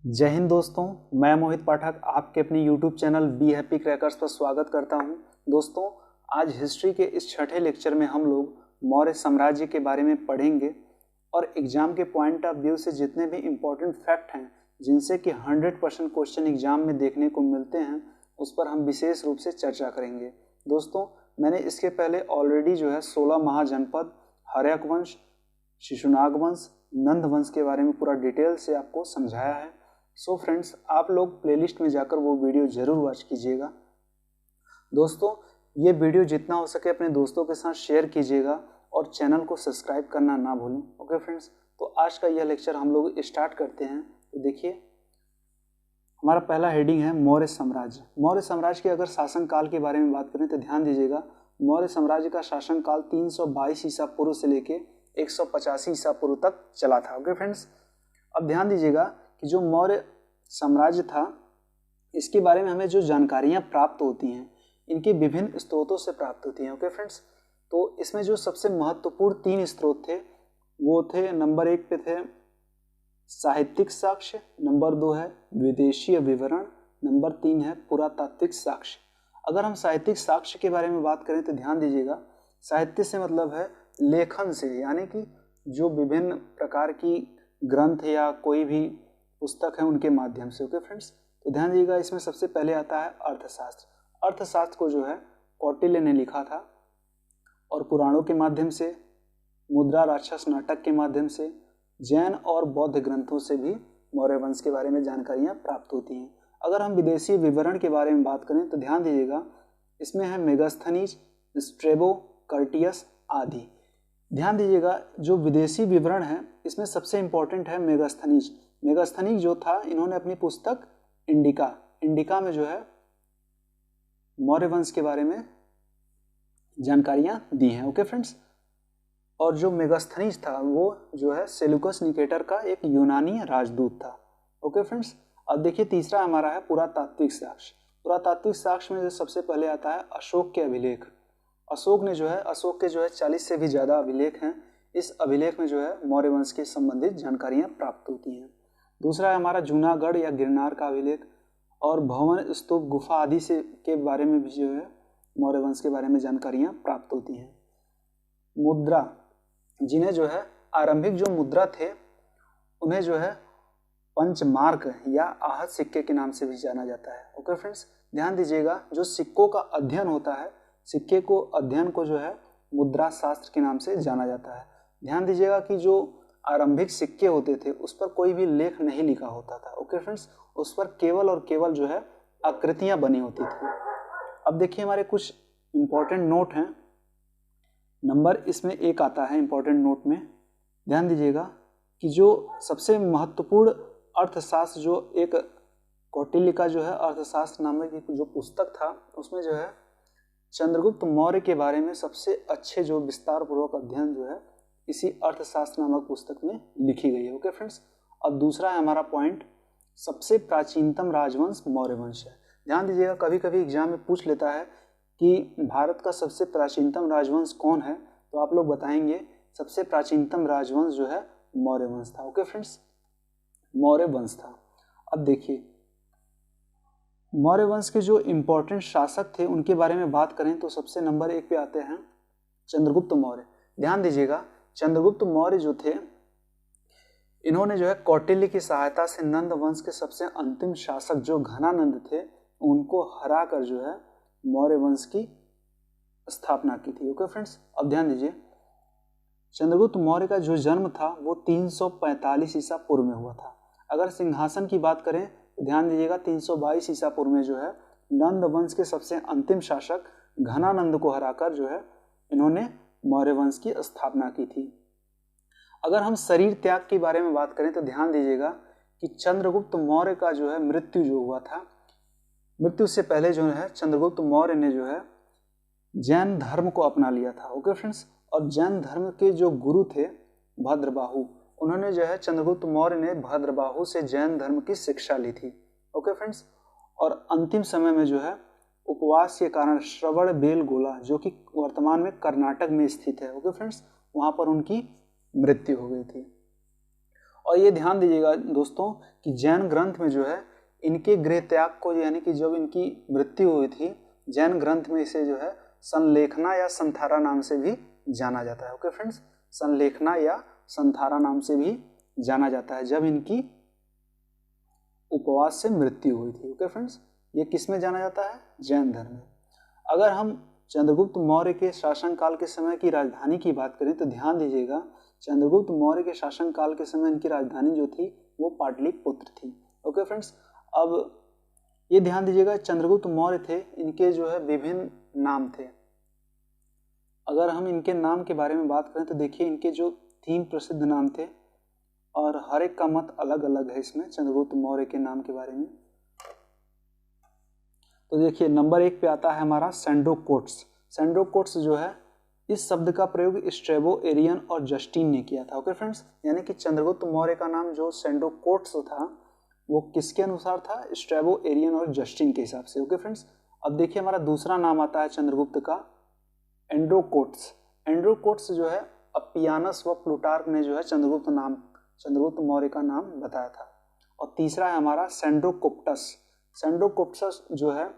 जय हिंद दोस्तों, मैं मोहित पाठक आपके अपने YouTube channel be happy crackers पर स्वागत करता हूं। दोस्तों, आज हिस्ट्री के इस छठे लेक्चर में हम लोग मौर्य साम्राज्य के बारे में पढ़ेंगे और एग्जाम के पॉइंट ऑफ व्यू से जितने भी इम्पोर्टेंट फैक्ट हैं जिनसे कि 100% क्वेश्चन एग्जाम में देखने को मिलते हैं उस पर हम विशेष रूप से चर्चा करेंगे। दोस्तों, मैंने इसके पहले ऑलरेडी 16 महाजनपद, हर्यक वंश, शिशुनाग वंश, नंद वंश के बारे में पूरा डिटेल से आपको समझाया है। सो फ्रेंड्स, आप लोग प्लेलिस्ट में जाकर वो वीडियो जरूर वॉच कीजिएगा। दोस्तों, ये वीडियो जितना हो सके अपने दोस्तों के साथ शेयर कीजिएगा और चैनल को सब्सक्राइब करना ना भूलें। ओके फ्रेंड्स, तो आज का यह लेक्चर हम लोग स्टार्ट करते हैं। तो देखिए, हमारा पहला हेडिंग है मौर्य साम्राज्य। मौर्य साम्राज्य के अगर शासनकाल के बारे में बात करें तो ध्यान दीजिएगा, मौर्य साम्राज्य का शासनकाल 322 ईसा पूर्व से लेके 185 ईसा पूर्व तक चला था। ओके फ्रेंड्स, अब ध्यान दीजिएगा कि जो मौर्य साम्राज्य था इसके बारे में हमें जो जानकारियां प्राप्त होती हैं इनके विभिन्न स्रोतों से प्राप्त होती हैं। ओके फ्रेंड्स, तो इसमें जो सबसे महत्वपूर्ण 3 स्रोत थे वो थे, नंबर 1 पे थे साहित्यिक साक्ष्य, नंबर 2 है विदेशीय विवरण, नंबर 3 है पुरातात्विक साक्ष्य। अगर हम साहित्यिक साक्ष्य के बारे में बात करें तो ध्यान दीजिएगा, साहित्य से मतलब है लेखन से, यानी कि जो विभिन्न प्रकार की ग्रंथ या कोई भी पुस्तक है उनके माध्यम से। ओके फ्रेंड्स, तो ध्यान दीजिएगा, इसमें सबसे पहले आता है अर्थशास्त्र। अर्थशास्त्र को कौटिल्य ने लिखा था और पुराणों के माध्यम से, मुद्रा राक्षस नाटक के माध्यम से, जैन और बौद्ध ग्रंथों से भी मौर्य वंश के बारे में जानकारियां प्राप्त होती हैं। अगर हम विदेशी विवरण के बारे में बात करें तो ध्यान दीजिएगा, इसमें है मेगास्थनीज, स्ट्रेबो, कर्टियस आदि। ध्यान दीजिएगा, जो विदेशी विवरण है इसमें सबसे इंपॉर्टेंट है मेगास्थनीज। मेगास्थनीज जो था, इन्होंने अपनी पुस्तक इंडिका में मौर्य वंश के बारे में जानकारियां दी हैं। ओके फ्रेंड्स, और जो मेगास्थनीज था वो सेल्यूकस निकेटर का एक यूनानी राजदूत था। ओके फ्रेंड्स, अब देखिए तीसरा हमारा है पुरातात्विक साक्ष्य। पुरातात्विक साक्ष्य में जो सबसे पहले आता है अशोक के अभिलेख। अशोक के 40 से भी ज़्यादा अभिलेख हैं। इस अभिलेख में मौर्य वंश के संबंधित जानकारियां प्राप्त होती हैं। दूसरा है हमारा जूनागढ़ या गिरनार का अभिलेख, और भवन, स्तूप, गुफा आदि से के बारे में भी मौर्य वंश के बारे में जानकारियां प्राप्त होती हैं। मुद्रा, जिन्हें आरंभिक जो मुद्रा थे उन्हें पंचमार्क या आहत सिक्के के नाम से भी जाना जाता है। ओके फ्रेंड्स, ध्यान दीजिएगा, जो सिक्कों का अध्ययन होता है, सिक्के को अध्ययन को मुद्रा शास्त्र के नाम से जाना जाता है। ध्यान दीजिएगा कि जो आरंभिक सिक्के होते थे उस पर कोई भी लेख नहीं लिखा होता था। ओके फ्रेंड्स, उस पर केवल और केवल आकृतियां बनी होती थी। अब देखिए, हमारे कुछ इंपॉर्टेंट नोट हैं। नंबर इसमें 1 आता है इंपॉर्टेंट नोट में। ध्यान दीजिएगा कि जो सबसे महत्वपूर्ण अर्थशास्त्र, जो एक कौटिल्य का अर्थशास्त्र नामक जो पुस्तक था, उसमें चंद्रगुप्त मौर्य के बारे में सबसे अच्छे विस्तार पूर्वक अध्ययन इसी अर्थशास्त्र नामक पुस्तक में लिखी गई है। ओके फ्रेंड्स, अब दूसरा है हमारा पॉइंट, सबसे प्राचीनतम राजवंश मौर्य वंश है। ध्यान दीजिएगा, कभी कभी एग्जाम में पूछ लेता है कि भारत का सबसे प्राचीनतम राजवंश कौन है, तो आप लोग बताएंगे सबसे प्राचीनतम राजवंश मौर्य वंश था। ओके फ्रेंड्स, मौर्य वंश था। अब देखिए, मौर्य वंश के जो इंपॉर्टेंट शासक थे उनके बारे में बात करें तो सबसे नंबर 1 पे आते हैं चंद्रगुप्त मौर्य। ध्यान दीजिएगा, चंद्रगुप्त मौर्य जो थे, इन्होंने कौटिल्य की सहायता से नंद वंश के सबसे अंतिम शासक जो घनानंद थे उनको हरा कर मौर्य वंश की स्थापना की थी। ओके फ्रेंड्स, अब ध्यान दीजिए, चंद्रगुप्त मौर्य का जो जन्म था वो 345 ईसा पूर्व में हुआ था। अगर सिंहासन की बात करें तो ध्यान दीजिएगा, 322 ईसा पूर्व में नंद वंश के सबसे अंतिम शासक घनानंद को हराकर इन्होंने मौर्य वंश की स्थापना की थी। अगर हम शरीर त्याग के बारे में बात करें तो ध्यान दीजिएगा कि चंद्रगुप्त मौर्य का मृत्यु हुआ था, मृत्यु से पहले चंद्रगुप्त मौर्य ने जैन धर्म को अपना लिया था। ओके फ्रेंड्स, और जैन धर्म के जो गुरु थे भद्रबाहु, उन्होंने चंद्रगुप्त मौर्य ने भद्रबाहु से जैन धर्म की शिक्षा ली थी। ओके फ्रेंड्स, और अंतिम समय में उपवास के कारण श्रवण बेलगोला, जो कि वर्तमान में कर्नाटक में स्थित है, ओके फ्रेंड्स, वहां पर उनकी मृत्यु हो गई थी। और ये ध्यान दीजिएगा दोस्तों कि जैन ग्रंथ में जो है इनके गृह त्याग को, यानी कि जब इनकी मृत्यु हुई थी, जैन ग्रंथ में इसे जो है संलेखना या संथारा नाम से भी जाना जाता है। ओके फ्रेंड्स, संलेखना या संथारा नाम से भी जाना जाता है जब इनकी उपवास से मृत्यु हुई थी। ओके फ्रेंड्स, ये किस में जाना जाता है? जैन धर्म में। अगर हम चंद्रगुप्त मौर्य के शासनकाल के समय की राजधानी की बात करें तो ध्यान दीजिएगा, चंद्रगुप्त मौर्य के शासनकाल के समय इनकी राजधानी जो थी वो पाटलिपुत्र थी। ओके फ्रेंड्स, अब ये ध्यान दीजिएगा चंद्रगुप्त मौर्य थे, इनके जो है विभिन्न नाम थे। अगर हम इनके नाम के बारे में बात करें तो देखिए इनके जो 3 प्रसिद्ध नाम थे और हर एक का मत अलग अलग है इसमें चंद्रगुप्त मौर्य के नाम के बारे में। तो देखिए नंबर 1 पे आता है हमारा सेंड्रोकोट्स। सेंड्रोकोट्स जो है इस शब्द का प्रयोग स्ट्रेबो, एरियन और जस्टिन ने किया था। ओके फ्रेंड्स, यानी कि चंद्रगुप्त मौर्य का नाम जो सेंड्रोकोट्स था वो किसके अनुसार था? स्ट्रेबो, एरियन और जस्टिन के हिसाब से। ओके फ्रेंड्स, अब देखिए हमारा दूसरा नाम आता है चंद्रगुप्त का एंड्रोकोट्स। एंड्रोकोट्स जो है अपियानस व प्लूटार्क ने जो है चंद्रगुप्त मौर्य का नाम बताया था। और तीसरा है हमारा सेंड्रोकोप्टस। सेंड्रोकोप्टस जो है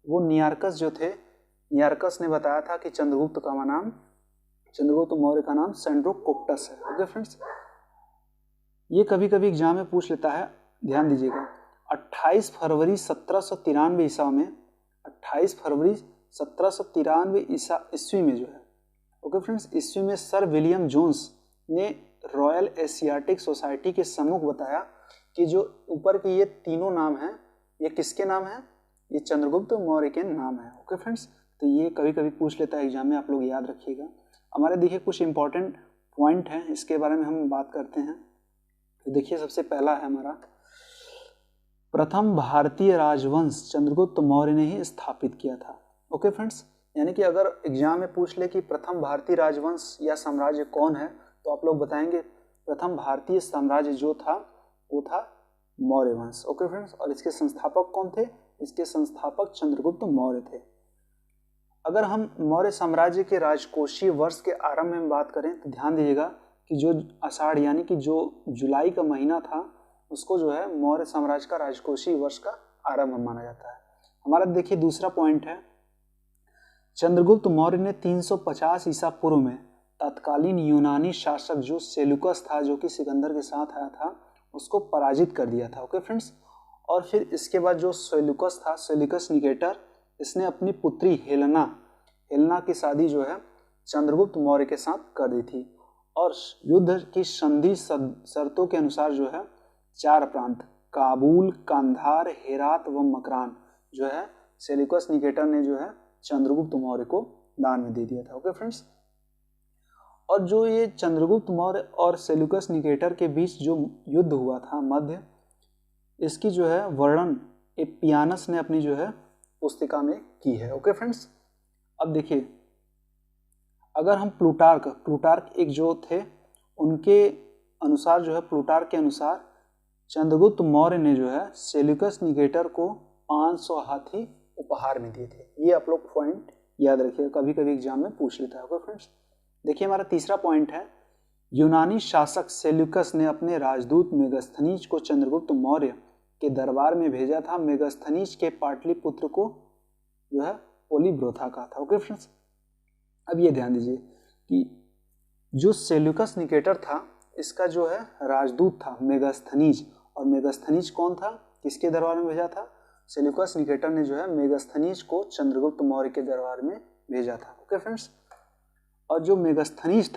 वो नियार्कस जो थे, नियार्कस ने बताया था कि चंद्रगुप्त मौर्य का नाम सेंड्रोकोप्टस है। ओके फ्रेंड्स, ये कभी कभी एग्जाम में पूछ लेता है, ध्यान दीजिएगा। 28 फरवरी 1793 ईसा में, 28 फरवरी 1793 ईस्वी में जो है, ओके फ्रेंड्स, ईस्वी में सर विलियम जोन्स ने रॉयल एशियाटिक सोसाइटी के सम्मुख बताया कि जो ऊपर के ये तीनों नाम हैं ये किसके नाम हैं? ये चंद्रगुप्त मौर्य के नाम हैं। ओके फ्रेंड्स, तो ये कभी कभी पूछ लेता है एग्जाम में, आप लोग याद रखिएगा। हमारे देखिए कुछ इंपॉर्टेंट पॉइंट हैं, इसके बारे में हम बात करते हैं। तो देखिए सबसे पहला है हमारा, प्रथम भारतीय राजवंश चंद्रगुप्त मौर्य ने ही स्थापित किया था। ओके फ्रेंड्स, यानी कि अगर एग्जाम में पूछ ले कि प्रथम भारतीय राजवंश या साम्राज्य कौन है तो आप लोग बताएंगे प्रथम भारतीय साम्राज्य जो था वो था मौर्य वंश। ओके फ्रेंड्स, और इसके संस्थापक कौन थे? इसके संस्थापक चंद्रगुप्त मौर्य थे। अगर हम मौर्य साम्राज्य के राजकोषीय वर्ष के आरंभ में बात करें तो ध्यान दीजिएगा कि जो आषाढ़ यानी कि जो जुलाई का महीना था उसको जो है मौर्य साम्राज्य का राजकोषीय वर्ष का आरंभ माना जाता है। हमारा देखिए दूसरा पॉइंट है, चंद्रगुप्त मौर्य ने 350 ईसा पूर्व में तत्कालीन यूनानी शासक जो सेल्यूकस था, जो कि सिकंदर के साथ आया था, उसको पराजित कर दिया था। ओके फ्रेंड्स, और फिर इसके बाद जो सेल्यूकस था, सेल्यूकस निकेटर, इसने अपनी पुत्री हेलेना की शादी जो है चंद्रगुप्त मौर्य के साथ कर दी थी। और युद्ध की संधि शर्तों के अनुसार जो है 4 प्रांत काबुल, कांधार, हेरात व मकरान जो है सेल्यूकस निकेटर ने जो है चंद्रगुप्त मौर्य को दान में दे दिया था। ओके फ्रेंड्स, और जो ये चंद्रगुप्त मौर्य और सेल्यूकस निकेटर के बीच जो युद्ध हुआ था मध्य, इसकी जो है वर्णन एपियानस ने अपनी जो है पुस्तिका में की है। ओके फ्रेंड्स, अब देखिए अगर हम प्लूटार्क एक जो थे उनके अनुसार जो है, प्लूटार्क के अनुसार चंद्रगुप्त मौर्य ने जो है सेल्यूकस निकेटर को 500 हाथी उपहार में दिए थे। ये आप लोग पॉइंट याद रखिएगा, कभी कभी एग्जाम में पूछ लेता है। ओके फ्रेंड्स, देखिए हमारा तीसरा पॉइंट है, यूनानी शासक सेल्यूकस ने अपने राजदूत मेगास्थनीज को चंद्रगुप्त मौर्य के दरबार में भेजा था। मेगास्थनीज के पाटलिपुत्र को जो है पोलीब्रोथा कहा था। ओके फ्रेंड्स, अब ये ध्यान दीजिए कि जो सेल्यूकस निकेटर था इसका जो है राजदूत था मेगास्थनीज, और मेगास्थनीज कौन था, किसके दरबार में भेजा था? सेल्यूकस निकेटर ने जो है मेगास्थनीज को चंद्रगुप्त मौर्य के दरबार में भेजा था। ओके फ्रेंड्स, और जो मेगास्थनीज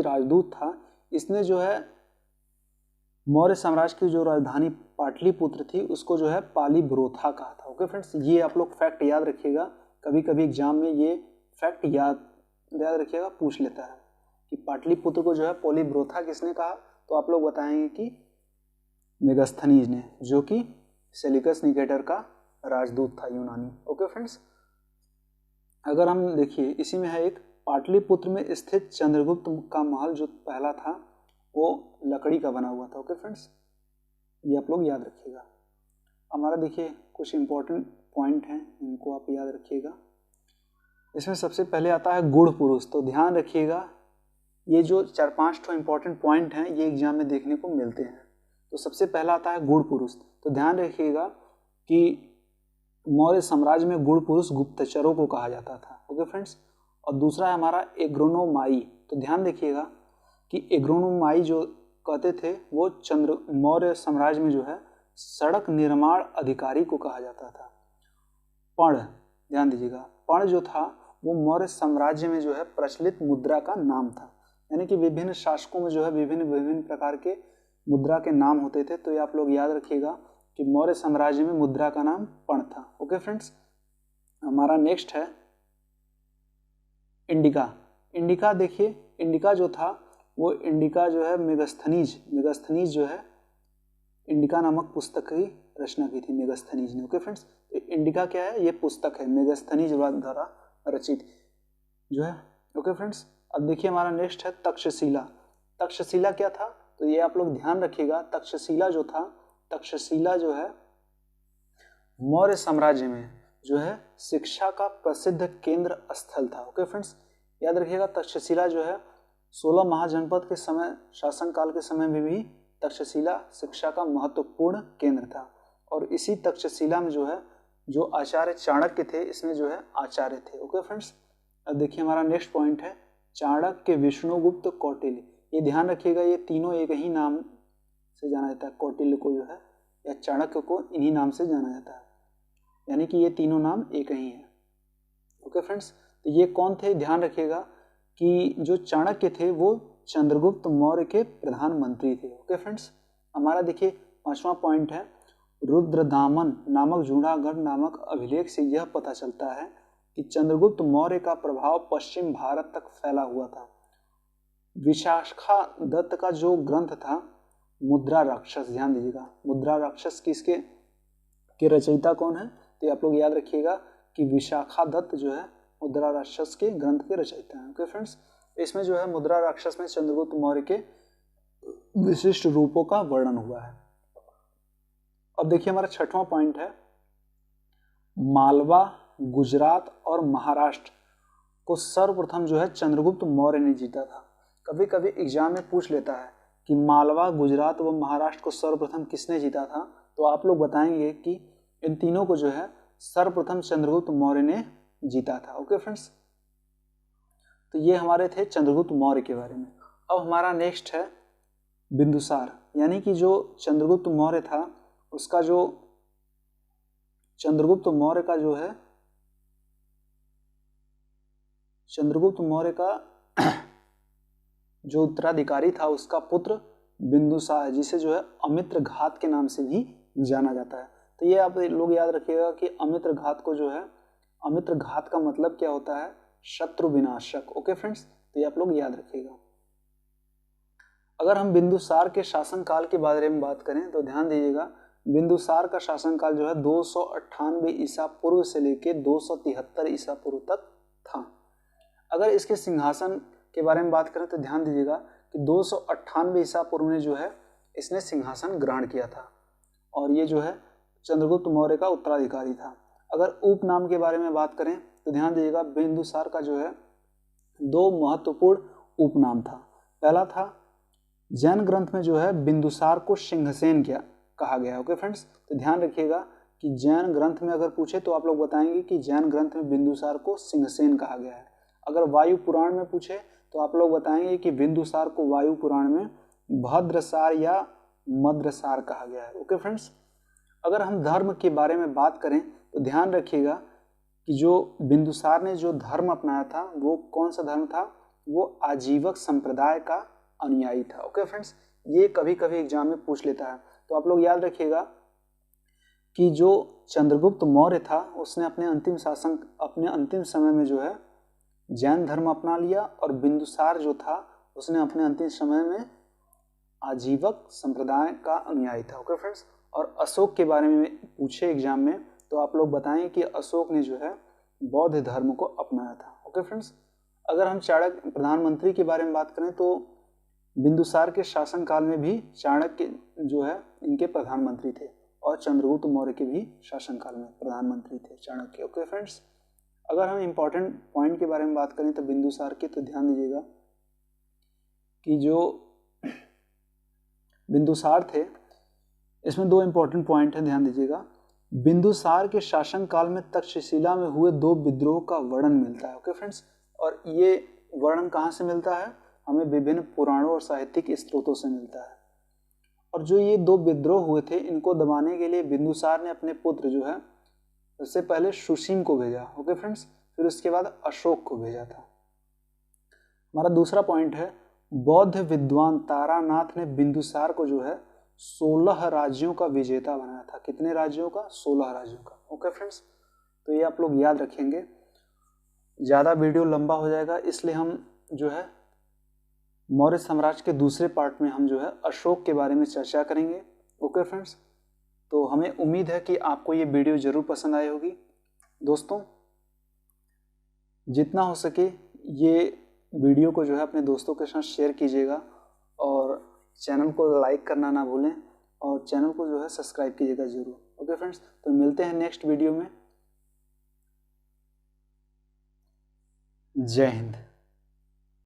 राजदूत था, इसने जो है मौर्य साम्राज्य की जो राजधानी पाटलिपुत्र थी उसको जो है पालीब्रोथा कहा था। ओके फ्रेंड्स, ये आप लोग फैक्ट याद रखिएगा, कभी कभी एग्जाम में ये फैक्ट याद रखिएगा, पूछ लेता है कि पाटलिपुत्र को जो है पोलीब्रोथा किसने कहा, तो आप लोग बताएंगे कि मेगास्थनीज ने, जो कि सेल्यूकस निकेटर का राजदूत था यूनानी। ओके फ्रेंड्स, अगर हम देखिए इसी में है एक पाटलिपुत्र में स्थित चंद्रगुप्त का महल जो पहला था वो लकड़ी का बना हुआ था। ओके फ्रेंड्स, ये आप लोग याद रखिएगा। हमारा देखिए कुछ इंपॉर्टेंट पॉइंट हैं, इनको आप याद रखिएगा। इसमें सबसे पहले आता है गुण पुरुष। तो ध्यान रखिएगा ये जो 4-5 ठो इंपॉर्टेंट पॉइंट हैं ये एग्जाम में देखने को मिलते हैं। तो सबसे पहला आता है गुण पुरुष। तो ध्यान रखिएगा कि मौर्य साम्राज्य में गुण पुरुष गुप्तचरों को कहा जाता था। Okay friends. और दूसरा है हमारा एग्रोनोमाई। तो ध्यान देखिएगा कि एग्रोनोमाई जो कहते थे वो मौर्य साम्राज्य में जो है सड़क निर्माण अधिकारी को कहा जाता था। पण, ध्यान दीजिएगा, पण जो था वो मौर्य साम्राज्य में जो है प्रचलित मुद्रा का नाम था। यानी कि विभिन्न शासकों में जो है विभिन्न प्रकार के मुद्रा के नाम होते थे। तो ये आप लोग याद रखिएगा कि मौर्य साम्राज्य में मुद्रा का नाम पण था। Okay friends. हमारा नेक्स्ट है इंडिका। इंडिका देखिए, इंडिका जो था वो इंडिका जो है मेगास्थनीज जो है इंडिका नामक पुस्तक की रचना की थी मेगास्थनीज ने। Okay friends. तो इंडिका क्या है, ये पुस्तक है मेगास्थनीज द्वारा रचित जो है। Okay friends. अब देखिए हमारा नेक्स्ट है तक्षशिला। तक्षशिला क्या था, तो ये आप लोग ध्यान रखिएगा। तक्षशिला जो था, तक्षशिला जो है मौर्य साम्राज्य में जो है शिक्षा का प्रसिद्ध केंद्र स्थल था। Okay friends. याद रखिएगा तक्षशिला जो है 16 महाजनपद के समय शासनकाल के समय में भी तक्षशिला शिक्षा का महत्वपूर्ण केंद्र था। और इसी तक्षशिला में जो है जो आचार्य चाणक्य थे इसमें जो है आचार्य थे। Okay friends. अब देखिए हमारा नेक्स्ट पॉइंट है चाणक्य, विष्णुगुप्त, कौटिल्य। ये ध्यान रखिएगा ये तीनों एक ही नाम से जाना जाता है। कौटिल्य को जो है या चाणक्य को इन्हीं नाम से जाना जाता है, यानी कि ये तीनों नाम एक ही है। Okay friends. तो ये कौन थे, ध्यान रखिएगा कि जो चाणक्य थे वो चंद्रगुप्त मौर्य के प्रधानमंत्री थे। Okay friends. हमारा देखिए 5वां पॉइंट है रुद्रदामन नामक जूनागढ़ नामक अभिलेख से यह पता चलता है कि चंद्रगुप्त मौर्य का प्रभाव पश्चिम भारत तक फैला हुआ था। विशाखा दत्त का जो ग्रंथ था मुद्रा राक्षस, ध्यान दीजिएगा मुद्रा राक्षस किसके के रचयिता कौन है, तो आप लोग याद रखिएगा कि विशाखा दत्त जो है मुद्रा राक्षस के ग्रंथ के रचयिता हैं। Okay friends. इसमें जो है मुद्रा राक्षस में चंद्रगुप्त मौर्य के विशिष्ट रूपों का वर्णन हुआ है। अब देखिए हमारा 6वां पॉइंट है मालवा, गुजरात और महाराष्ट्र को सर्वप्रथम जो है चंद्रगुप्त मौर्य ने जीता था। कभी कभी एग्जाम में पूछ लेता है कि मालवा, गुजरात व महाराष्ट्र को सर्वप्रथम किसने जीता था, तो आप लोग बताएंगे कि इन तीनों को जो है सर्वप्रथम चंद्रगुप्त मौर्य ने जीता था। Okay friends. तो ये हमारे थे चंद्रगुप्त मौर्य के बारे में। अब हमारा नेक्स्ट है बिंदुसार, यानी कि जो चंद्रगुप्त मौर्य था उसका जो चंद्रगुप्त मौर्य का जो है चंद्रगुप्त मौर्य का जो उत्तराधिकारी था उसका पुत्र बिंदुसार, जिसे जो है अमित्र घात के नाम से भी जाना जाता है। तो ये आप लोग याद रखिएगा कि अमित्र घात को जो है अमित्र घात का मतलब क्या होता है, शत्रु विनाशक। Okay friends. तो ये आप लोग याद रखिएगा। अगर हम बिंदुसार के शासनकाल के बारे में बात करें तो ध्यान दीजिएगा बिंदुसार का शासनकाल जो है 298 ईसा पूर्व से लेके 273 ईसा पूर्व तक था। अगर इसके सिंहासन के बारे में बात करें तो ध्यान दीजिएगा कि 298 ईसा पूर्व में जो है इसने सिंहासन ग्रहण किया था और ये जो है चंद्रगुप्त मौर्य का उत्तराधिकारी था। अगर उपनाम के बारे में बात करें तो ध्यान दीजिएगा बिंदुसार का जो है 2 महत्वपूर्ण उपनाम था। पहला था जैन ग्रंथ में जो है बिंदुसार को सिंहसेन कहा गया है। Okay friends. तो ध्यान रखिएगा कि जैन ग्रंथ में अगर पूछे तो आप लोग बताएंगे कि जैन ग्रंथ में बिंदुसार को सिंहसेन कहा गया है। अगर वायु पुराण में पूछे तो आप लोग बताएंगे कि बिंदुसार को वायु पुराण में भद्रसार या मद्रसार कहा गया है। Okay friends. अगर हम धर्म के बारे में बात करें तो ध्यान रखिएगा कि जो बिंदुसार ने जो धर्म अपनाया था वो कौन सा धर्म था, वो आजीवक संप्रदाय का अनुयायी था। Okay friends. ये कभी कभी एग्जाम में पूछ लेता है। तो आप लोग याद रखिएगा कि जो चंद्रगुप्त मौर्य था उसने अपने अंतिम समय में जो है जैन धर्म अपना लिया और बिंदुसार जो था उसने अपने अंतिम समय में आजीवक संप्रदाय का अनुयायी था। Okay friends. और अशोक के बारे में पूछे एग्जाम में तो आप लोग बताएं कि अशोक ने जो है बौद्ध धर्म को अपनाया था। Okay friends. अगर हम चाणक्य प्रधानमंत्री के बारे में बात करें तो बिंदुसार के शासनकाल में भी चाणक्य जो है इनके प्रधानमंत्री थे और चंद्रगुप्त मौर्य के भी शासनकाल में प्रधानमंत्री थे चाणक्य। Okay friends. अगर हम इंपॉर्टेंट पॉइंट के बारे में बात करें तो बिंदुसार के, तो ध्यान दीजिएगा कि जो बिंदुसार थे, इसमें दो इंपॉर्टेंट पॉइंट है, ध्यान दीजिएगा। बिंदुसार के शासनकाल में तक्षशिला में हुए 2 विद्रोह का वर्णन मिलता है। ओके फ्रेंड्स, और ये वर्णन कहाँ से मिलता है? हमें विभिन्न पुराणों और साहित्यिक स्रोतों से मिलता है। और जो ये 2 विद्रोह हुए थे, इनको दबाने के लिए बिंदुसार ने अपने पुत्र जो है, सबसे पहले सुसीम को भेजा। ओके फ्रेंड्स, फिर उसके बाद अशोक को भेजा था। हमारा दूसरा पॉइंट है, बौद्ध विद्वान तारानाथ ने बिंदुसार को जो है 16 राज्यों का विजेता बनाया था। कितने राज्यों का? 16 राज्यों का। ओके फ्रेंड्स, तो ये आप लोग याद रखेंगे। ज़्यादा वीडियो लंबा हो जाएगा, इसलिए हम जो है मौर्य साम्राज्य के दूसरे पार्ट में हम जो है अशोक के बारे में चर्चा करेंगे। ओके फ्रेंड्स, तो हमें उम्मीद है कि आपको ये वीडियो ज़रूर पसंद आई होगी। दोस्तों, जितना हो सके ये वीडियो को जो है अपने दोस्तों के साथ शेयर कीजिएगा, और चैनल को लाइक करना ना भूलें, और चैनल को जो है सब्सक्राइब कीजिएगा ज़रूर। ओके फ्रेंड्स, तो मिलते हैं नेक्स्ट वीडियो में। जय हिंद।